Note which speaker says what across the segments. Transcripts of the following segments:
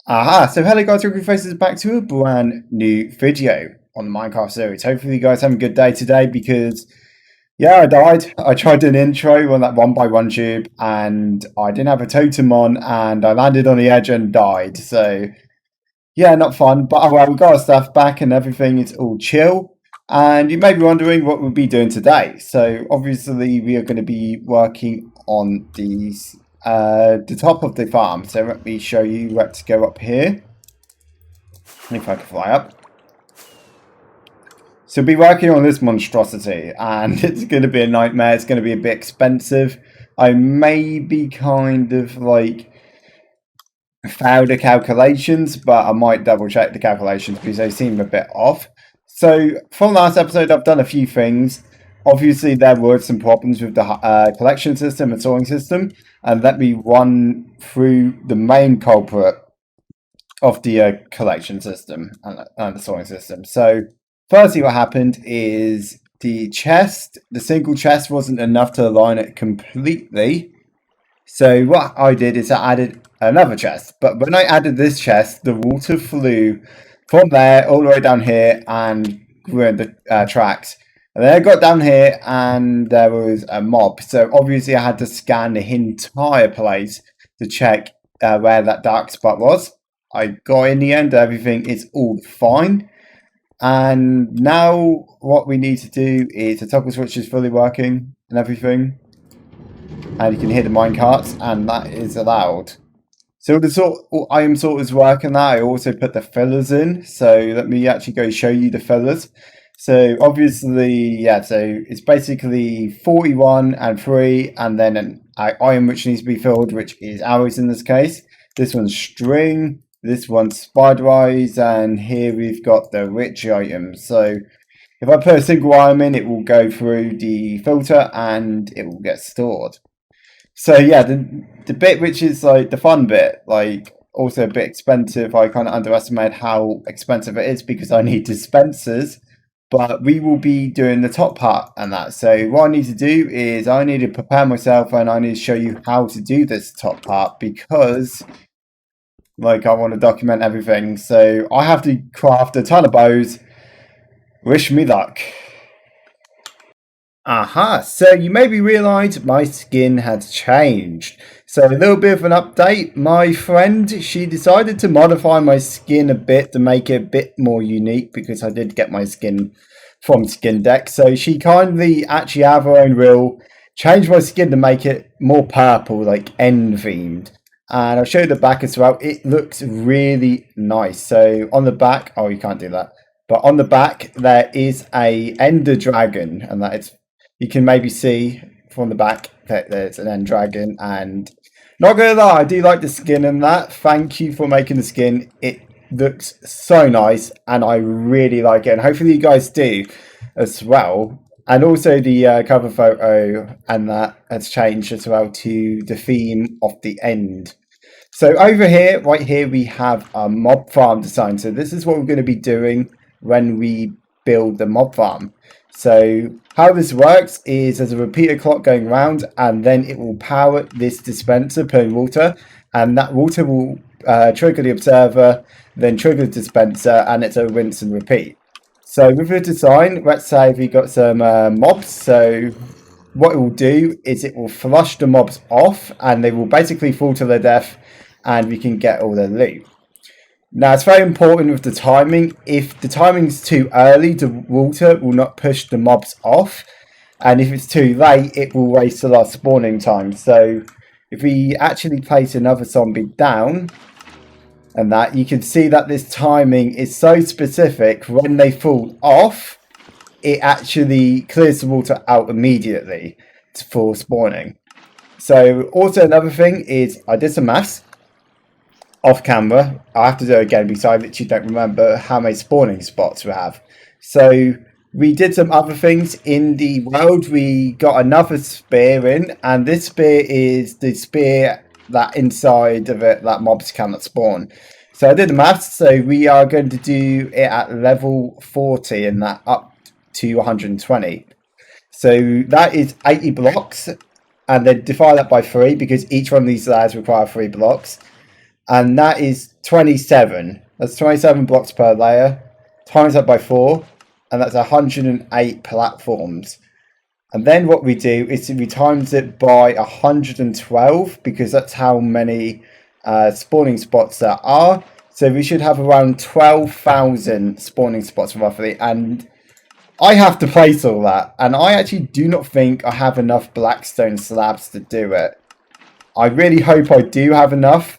Speaker 1: Aha, so hello guys, Rookie Faces back to a brand new video on the Minecraft series. Hopefully you guys have a good day today because, yeah, I died. I tried an intro on that 1x1 tube and I didn't have a totem on and I landed on the edge and died. So, yeah, not fun, but oh well, we got our stuff back and everything is all chill. And you may be wondering what we'll be doing today. So, obviously, we are going to be working on the top of the farm. So let me show you where to go up here. If I can fly up. So we'll be working on this monstrosity and it's going to be a nightmare. It's going to be a bit expensive. I may be kind of like failed the calculations, but I might double check the calculations because they seem a bit off. So from last episode, I've done a few things. Obviously, there were some problems with the collection system and sorting system, and let me run through the main culprit of the collection system and the sorting system. So, firstly, what happened is the single chest wasn't enough to align it completely. So what I did is I added another chest, but when I added this chest, the water flew from there all the way down here and ruined the tracks. And then I got down here and there was a mob. So obviously I had to scan the entire place to check where that dark spot was. I got in the end, everything is all fine. And now what we need to do is the toggle switch is fully working and everything. And you can hear the minecarts and that is allowed. So the iron sort is working now. I also put the fillers in. So let me actually go show you the fillers. So obviously, yeah, so it's basically 41 and 3 and then an iron which needs to be filled, which is arrows in this case. This one's string, this one's spider eyes, and here we've got the rich items. So if I put a single item in, it will go through the filter and it will get stored. So yeah, the bit which is like the fun bit, like also a bit expensive, I kind of underestimated how expensive it is because I need dispensers. But we will be doing the top part and that. So what I need to do is I need to prepare myself and I need to show you how to do this top part because like I want to document everything. So I have to craft a ton of bows. Wish me luck. Aha, so you maybe realised my skin has changed. So a little bit of an update. My friend, she decided to modify my skin a bit to make it a bit more unique because I did get my skin from Skin Deck. So she kindly actually have her own reel, changed my skin to make it more purple, like end themed. And I'll show you the back as well. It looks really nice. So on the back, oh, you can't do that. But on the back, there is a Ender Dragon and that it's you can maybe see from the back that there's an end dragon and not gonna lie, I do like the skin and that. Thank you for making the skin. It looks so nice and I really like it and hopefully you guys do as well. And also the cover photo and that has changed as well to the theme of the end. So over here, right here, we have a mob farm design. So this is what we're going to be doing when we build the mob farm. So how this works is there's a repeater clock going around and then it will power this dispenser putting water and that water will trigger the observer, then trigger the dispenser and it's a rinse and repeat. So with the design, let's say we got some mobs, so what it will do is it will flush the mobs off and they will basically fall to their death and we can get all their loot. Now, it's very important with the timing. If the timing's too early, the water will not push the mobs off. And if it's too late, it will waste a lot of spawning time. So if we actually place another zombie down, and that, you can see that this timing is so specific. When they fall off, it actually clears the water out immediately for spawning. So also another thing is I did some maths off camera. I have to do it again because I literally don't remember how many spawning spots we have. So we did some other things in the world. We got another spear in, and this spear is the spear that inside of it that mobs cannot spawn. So I did the maths. So we are going to do it at level 40 and that up to 120. So that is 80 blocks, and then divide that by 3 because each one of these layers require 3 blocks. and that is 27. That's 27 blocks per layer, times that by 4, and that's 108 platforms. And then what we do is we times it by 112, because that's how many spawning spots there are. So we should have around 12,000 spawning spots roughly, and I have to place all that, and I actually do not think I have enough blackstone slabs to do it. I really hope I do have enough,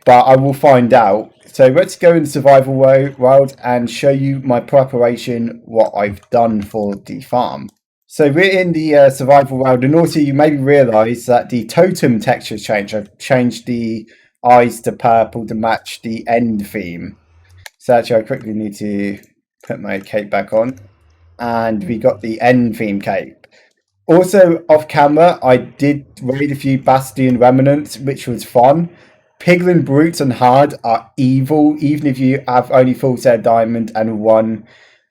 Speaker 1: but I will find out. So let's go in survival world and show you my preparation, what I've done for the farm. So we're in the survival world, and also you maybe realise that the totem texture changed. I've changed the eyes to purple to match the end theme. So actually I quickly need to put my cape back on. And we got the end theme cape. Also, off camera, I did raid a few Bastion remnants, which was fun. Piglin Brutes and Hard are evil, even if you have only full set diamond and one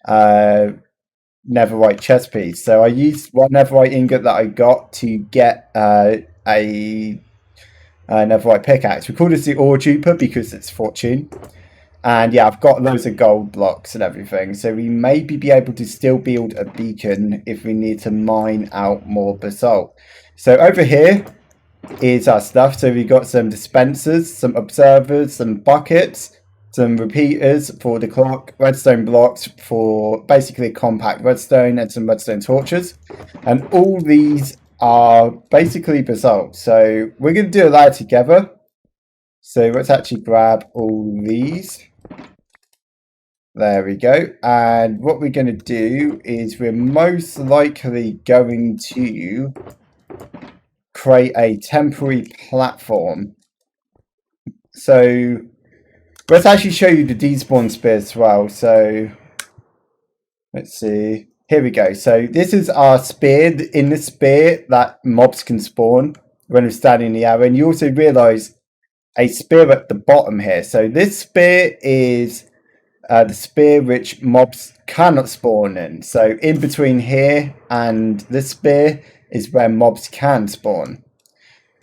Speaker 1: netherite chest piece. So I used one netherite ingot that I got to get a netherite pickaxe. We call this the ore duper because it's fortune. And yeah, I've got loads of gold blocks and everything. So we maybe be able to still build a beacon if we need to mine out more basalt. So over here is our stuff. So we've got some dispensers, some observers, some buckets, some repeaters for the clock, redstone blocks for basically compact redstone, and some redstone torches. And all these are basically basalt. So we're going to do a layer together. So let's actually grab all these. There we go. And what we're going to do is we're most likely going to create a temporary platform. So let's actually show you the despawn spear as well. So let's see. Here we go. So this is our spear. In the spear that mobs can spawn when we're standing in the area. And you also realise a spear at the bottom here. So this spear is the spear which mobs cannot spawn in. So in between here and this spear is where mobs can spawn.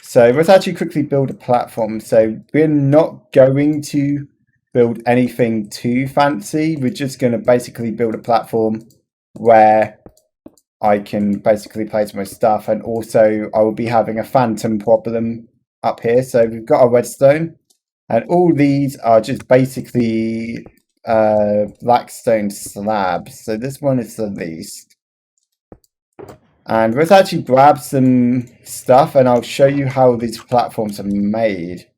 Speaker 1: So let's actually quickly build a platform. So we're not going to build anything too fancy. We're just going to basically build a platform where I can basically place my stuff, and also I will be having a phantom problem up here. So we've got our redstone, and all these are just basically blackstone slabs. So this one is the least. And let's actually grab some stuff and I'll show you how these platforms are made.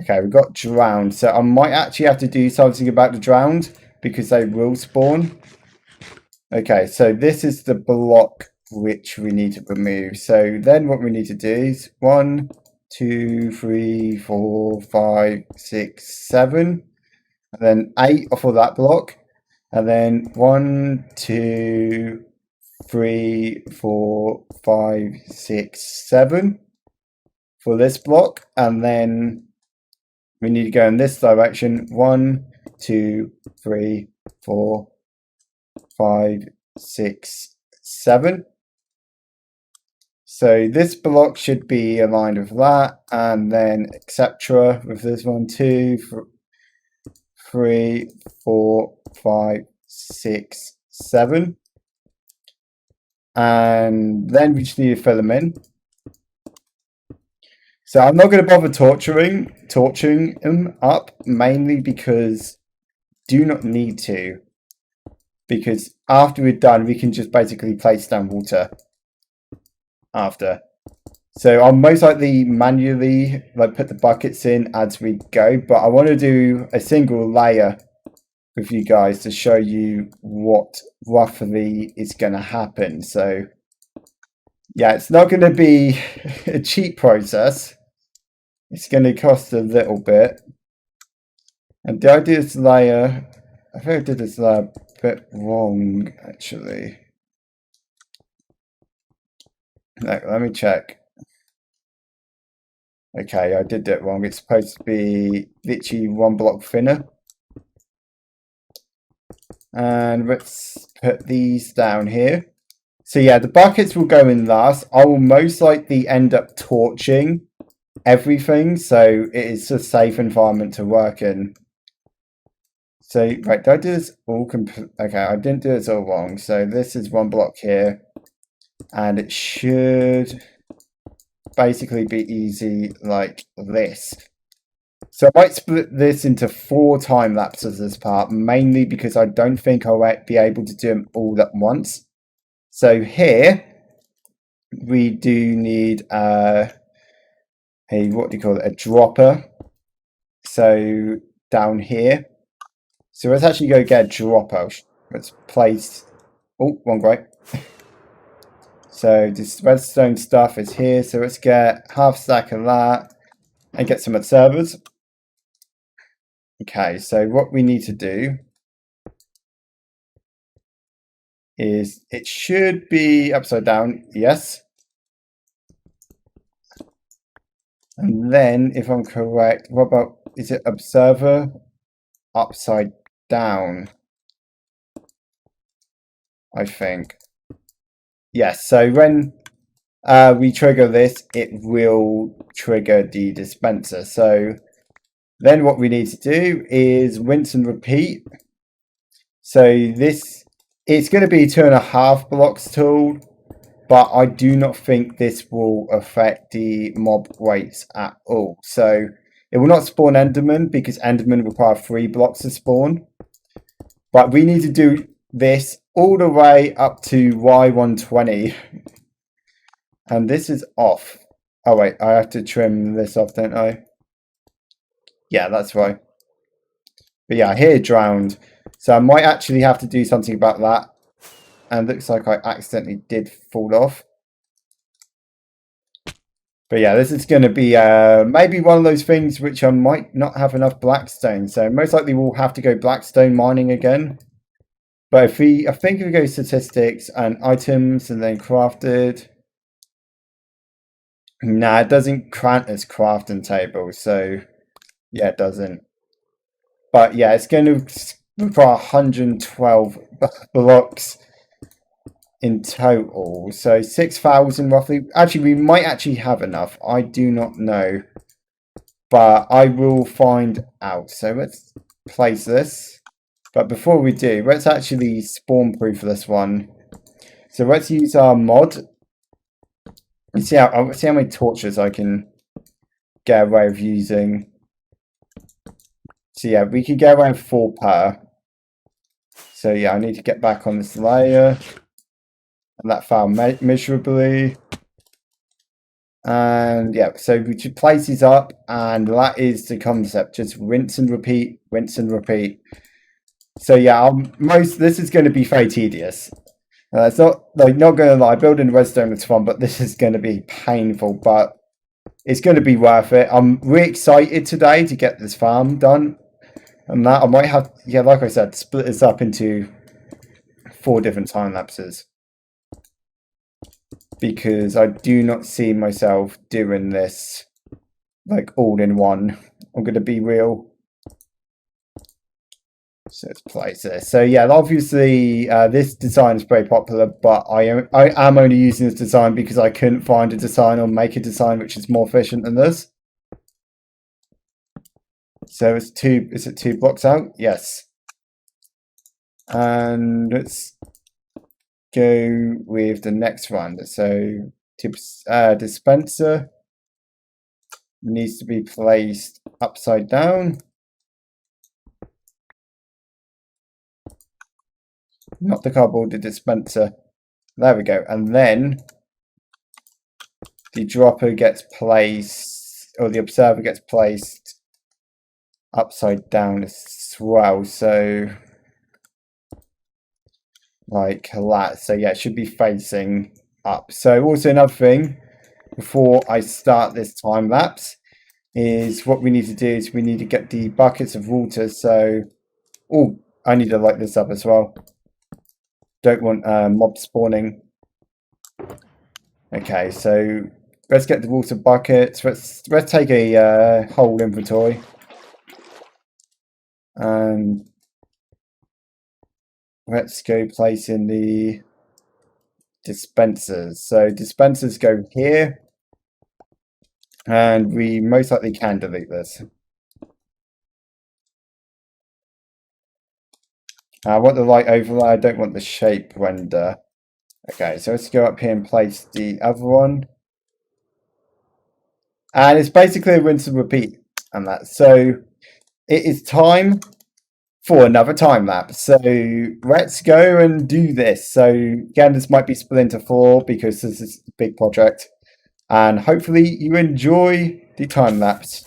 Speaker 1: Okay, we've got drowned. So I might actually have to do something about the drowned because they will spawn. Okay, so this is the block which we need to remove. So then what we need to do is 1, 2, 3, 4, 5, 6, 7, and then 8 off of that block, and then 1, 2, 3, 4, 5, 6, 7 for this block, and then we need to go in this direction. 1, 2, 3, 4, 5, 6, 7. So this block should be aligned with that, and then etc. with this one, 2, 3, 4, 5, 6, 7. And then we just need to fill them in. So I'm not going to bother torching them up, mainly because do not need to. Because after we're done, we can just basically place down water after. So I'll most likely manually put the buckets in as we go, but I want to do a single layer with you guys to show you what roughly is going to happen. So yeah, it's not going to be a cheap process. It's going to cost a little bit. And did I do this layer? I think I did this layer a bit wrong, actually. No, let me check. Okay, I did that wrong. It's supposed to be literally 1 block thinner. And let's put these down here. So yeah, the buckets will go in last. I will most likely end up torching everything, so it is a safe environment to work in. So, right, did I do this all okay, I didn't do this all wrong. So this is one block here, and it should basically be easy like this. So I might split this into 4 time lapses this part, mainly because I don't think I'll be able to do them all at once. So here we do need a what do you call it? A dropper. So down here. So let's actually go get a dropper. Let's place. Oh, wrong way. So this redstone stuff is here. So let's get half stack of that and get some observers. Okay, so what we need to do is it should be upside down. Yes. And then, if I'm correct, what about, is it observer upside down? I think. Yes, so when we trigger this, it will trigger the dispenser. So then what we need to do is rinse and repeat. So this, it's going to be 2.5 blocks tool, but I do not think this will affect the mob rates at all. So it will not spawn Enderman because Enderman require 3 blocks to spawn. But we need to do this all the way up to Y120. And this is off. Oh wait, I have to trim this off, don't I? Yeah, that's right. But yeah, I hear drowned. So I might actually have to do something about that. And looks like I accidentally did fall off. But yeah, this is going to be maybe one of those things which I might not have enough blackstone. So most likely we'll have to go blackstone mining again. But if we, I think if we go statistics and items and then crafted. Nah, it doesn't grant us crafting table. So yeah, it doesn't. But yeah, it's going to require 112 blocks in total. So 6,000 roughly. Actually, we might actually have enough. I do not know. But I will find out. So let's place this. But before we do, let's actually spawn proof this one. So let's use our mod. Let's see how many torches I can get away with using. So yeah, we could get around 4 per. So yeah, I need to get back on this layer. And that failed miserably. And yeah, so we should place these up, and that is the concept. Just rinse and repeat, rinse and repeat. So yeah, this is going to be very tedious. It's not like, not going to lie, building redstone is fun, but this is going to be painful. But it's going to be worth it. I'm really excited today to get this farm done, and that I might have, yeah, like I said, split this up into 4 different time lapses. Because I do not see myself doing this like all in one. I'm going to be real. So let's place this. So yeah, obviously this design is very popular, but I am only using this design because I couldn't find a design or make a design which is more efficient than this. So it's 2. Is it 2 blocks out? Yes. And let's go with the next one. So dispenser needs to be placed upside down. Not the cardboard, the dispenser. There we go. And then the dropper gets placed, or the observer gets placed upside down as well. So like that. So yeah, it should be facing up. So also another thing before I start this time lapse is what we need to do is we need to get the buckets of water. So, oh, I need to light this up as well. Don't want mob spawning. Okay, so let's get the water buckets. Let's take a whole inventory. And let's go place in the dispensers. So dispensers go here. And we most likely can delete this. I want the light overlay, I don't want the shape render. Okay, so let's go up here and place the other one. And it's basically a rinse and repeat on that. So it is time for another time lapse. So let's go and do this. So again, this might be split into 4 because this is a big project. And hopefully you enjoy the time lapse.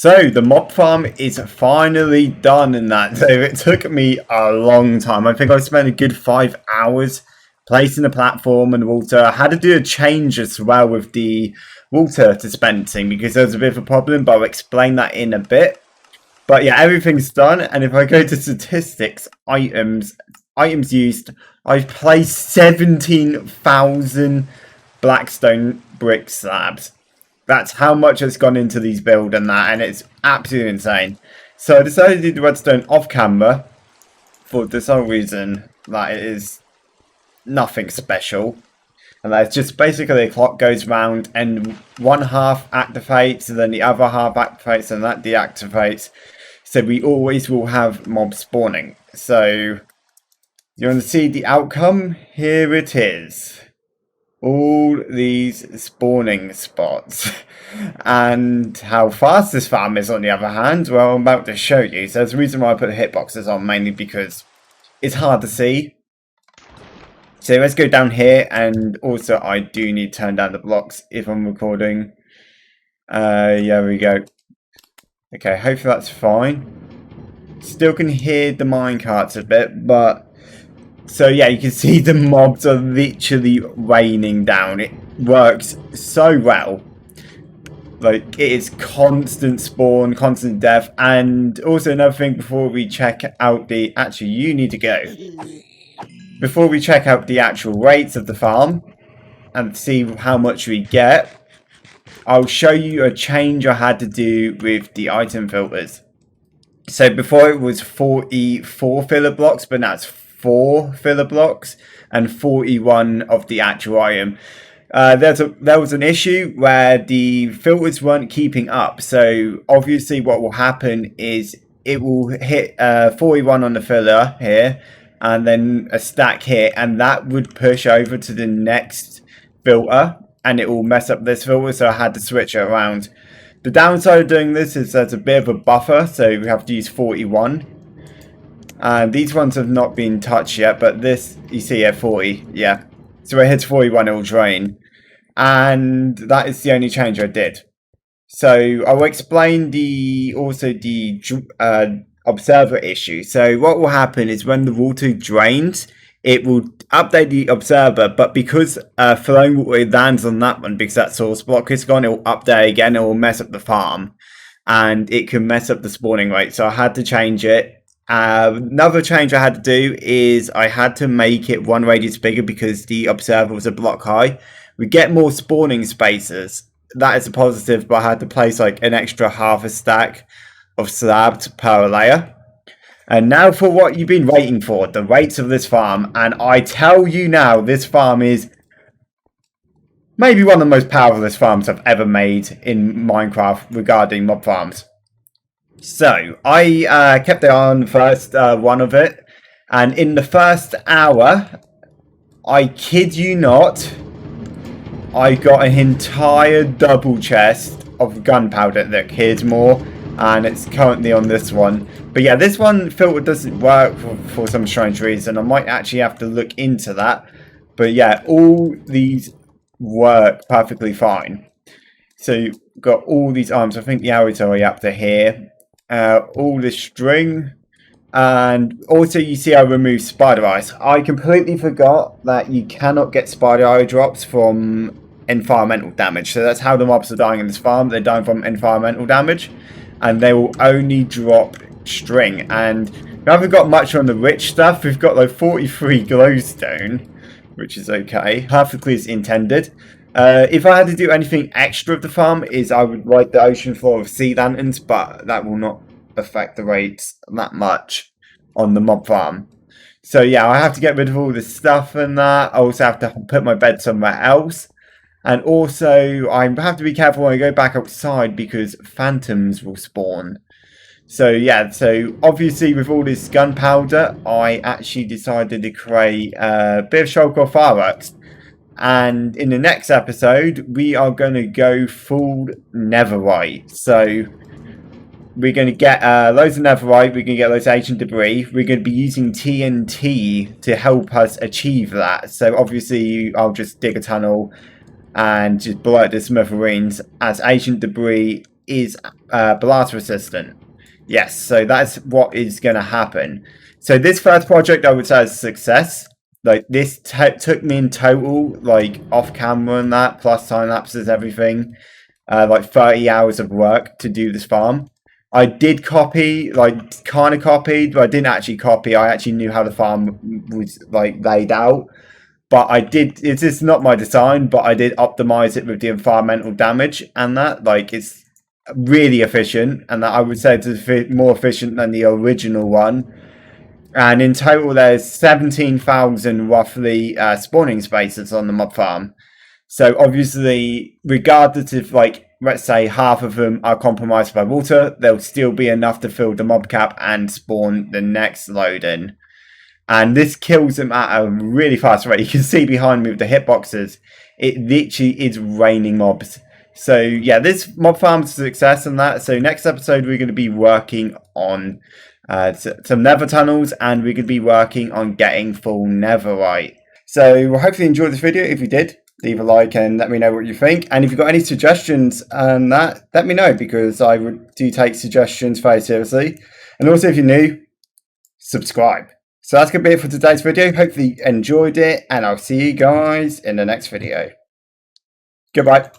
Speaker 1: So the mob farm is finally done in that. So it took me a long time. I think I spent a good 5 hours placing the platform and water. I had to do a change as well with the water dispensing because there was a bit of a problem, but I'll explain that in a bit. But yeah, everything's done. And if I go to statistics, items used, I've placed 17,000 blackstone brick slabs. That's how much has gone into these builds and that, and it's absolutely insane. So I decided to do the redstone off camera for the sole reason that it is nothing special. And that's just basically a clock goes round and one half activates and then the other half activates and that deactivates. So we always will have mob spawning. So you want to see the outcome? Here it is. All these spawning spots. And how fast this farm is on the other hand, well, I'm about to show you. So there's a reason why I put the hitboxes on, mainly because it's hard to see. So let's go down here, and also I do need to turn down the blocks if I'm recording. Yeah, we go. Okay, hopefully that's fine. Still can hear the minecarts a bit, but... So yeah, you can see the mobs are literally raining down. It works so well. Like, it is constant spawn, constant death, and also another thing before we check out the... Actually, you need to go. Before we check out the actual rates of the farm and see how much we get, I'll show you a change I had to do with the item filters. So before it was 44 filler blocks, but now it's 4 filler blocks and 41 of the actual item. There was an issue where the filters weren't keeping up. So obviously what will happen is it will hit 41 on the filler here, and then a stack here, and that would push over to the next filter, and it will mess up this filter, so I had to switch it around. The downside of doing this is there's a bit of a buffer, so we have to use 41. And these ones have not been touched yet, but this, you see here, 40, yeah. So when it hits 41, it will drain. And that is the only change I did. So I'll explain the observer issue. So what will happen is when the water drains, it will update the observer, but because flowing water lands on that one, because that source block is gone, it will update again, it will mess up the farm, and it can mess up the spawning rate, so I had to change it. Another change I had to do is I had to make it one radius bigger because the observer was a block high. We get more spawning spaces, that is a positive, but I had to place like an extra half a stack of slabs per layer. And now for what you've been waiting for, the rates of this farm. And I tell you now, this farm is maybe one of the most powerful farms I've ever made in Minecraft regarding mob farms. So, I kept it on first one of it. And in the first hour, I kid you not, I got an entire double chest of gunpowder. Look, here's more. And it's currently on this one. But yeah, this one filter doesn't work for some strange reason. I might actually have to look into that. But yeah, all these work perfectly fine. So you've got all these arms. I think the arrows are already up to here. All this string. And also you see I removed spider eyes. I completely forgot that you cannot get spider eye drops from environmental damage. So that's how the mobs are dying in this farm. They're dying from environmental damage. And they will only drop string. And we haven't got much on the rich stuff. We've got like 43 glowstone, which is okay. Perfectly as intended. If I had to do anything extra of the farm, is I would light the ocean floor with sea lanterns, but that will not affect the rates that much on the mob farm. So yeah, I have to get rid of all this stuff and that. I also have to put my bed somewhere else. And also, I have to be careful when I go back outside because phantoms will spawn. So yeah, so obviously with all this gunpowder, I actually decided to create a bit of shulker fireworks. And in the next episode, we are going to go full netherite. So we're going to get loads of netherite, we're going to get loads of ancient debris. We're going to be using TNT to help us achieve that. So obviously, I'll just dig a tunnel and just blow up the smithereens, as ancient debris is blast resistant. Yes, so that's what is going to happen. So this first project I would say is a success. Like this took me in total, like off camera and that, plus time lapses, everything, like 30 hours of work to do this farm. I did copy, like kind of copied, but I didn't actually copy. I actually knew how the farm was like laid out. But I did, it's just not my design, but I did optimize it with the environmental damage and that. Like, it's really efficient, and that I would say it's more efficient than the original one. And in total, there's 17,000 roughly spawning spaces on the mob farm. So obviously, regardless if like let's say half of them are compromised by water, there'll still be enough to fill the mob cap and spawn the next load in. And this kills them at a really fast rate. You can see behind me with the hitboxes, it literally is raining mobs. So yeah, this mob farm is a success in that. So next episode, we're going to be working on some nether tunnels, and we're going to be working on getting full netherite. So hopefully you enjoyed this video. If you did, leave a like and let me know what you think. And if you've got any suggestions on that, let me know, because I do take suggestions very seriously. And also, if you're new, subscribe. So that's going to be it for today's video. Hopefully you enjoyed it, and I'll see you guys in the next video. Goodbye.